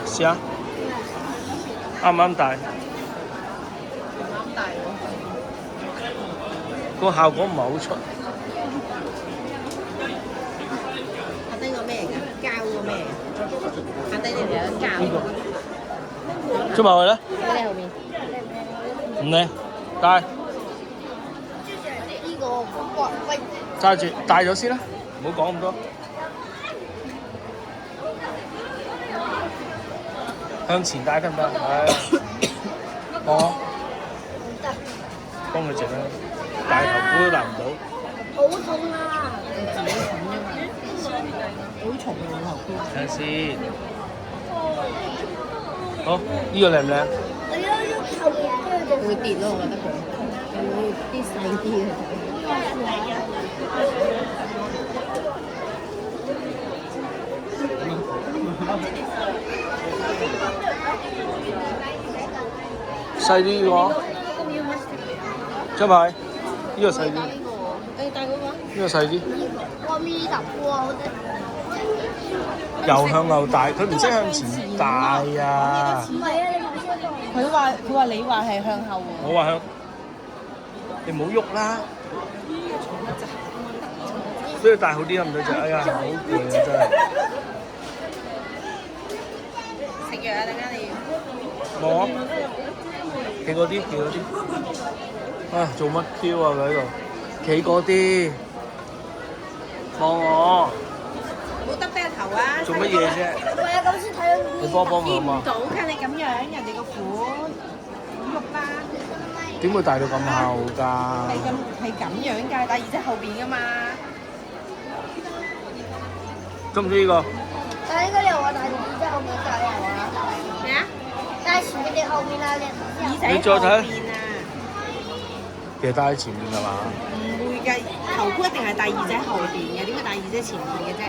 試下，啱唔啱戴？啱大喎。個效果唔係好出。下低個咩嚟㗎？膠個咩嚟？下低呢條有膠。呢個。出埋去啦。喺後面。唔靚，戴。呢個哇喂，揸住，戴咗先啦，唔好講咁多。向前戴得唔得？係。我幫佢整啦，戴頭箍都戴唔到。好痛啊！自己冚啫嘛。好重嘅頭箍。睇下先。好，呢個靚唔靚？我有啲頭嘅，會跌咯，我覺得佢。會啲細啲嘅。細啲喎，張牌，呢個細啲，誒戴嗰個。呢個細啲，我咪頭箍啊！又向後戴，佢唔識向前戴啊！唔係啊，你頭先講。佢話你話係向後喎。我話向，你唔好喐啦。都要戴好啲得唔得啫？哎呀，好攰啊真係。食藥啊！陣間你要。冇啊，企嗰啲，企嗰啲。啊，做乜 Q 啊佢喺度？企嗰啲，望我。唔好耷低個頭啊！做乜嘢啫？唔係啊，咁先睇到你幫幫我見唔好嘛？到㗎，你咁樣人哋個款喐啦，點會戴到咁後㗎？係咁樣㗎，戴耳仔後邊㗎嘛。中唔中意呢個？但係應該你話戴耳仔後面戴係嘛？咩啊？戴前面定後面啊？耳仔你再睇後邊啊？其實戴喺前面㗎嘛？唔會㗎，頭箍一定係戴耳仔後邊嘅，點會戴耳仔前面嘅啫？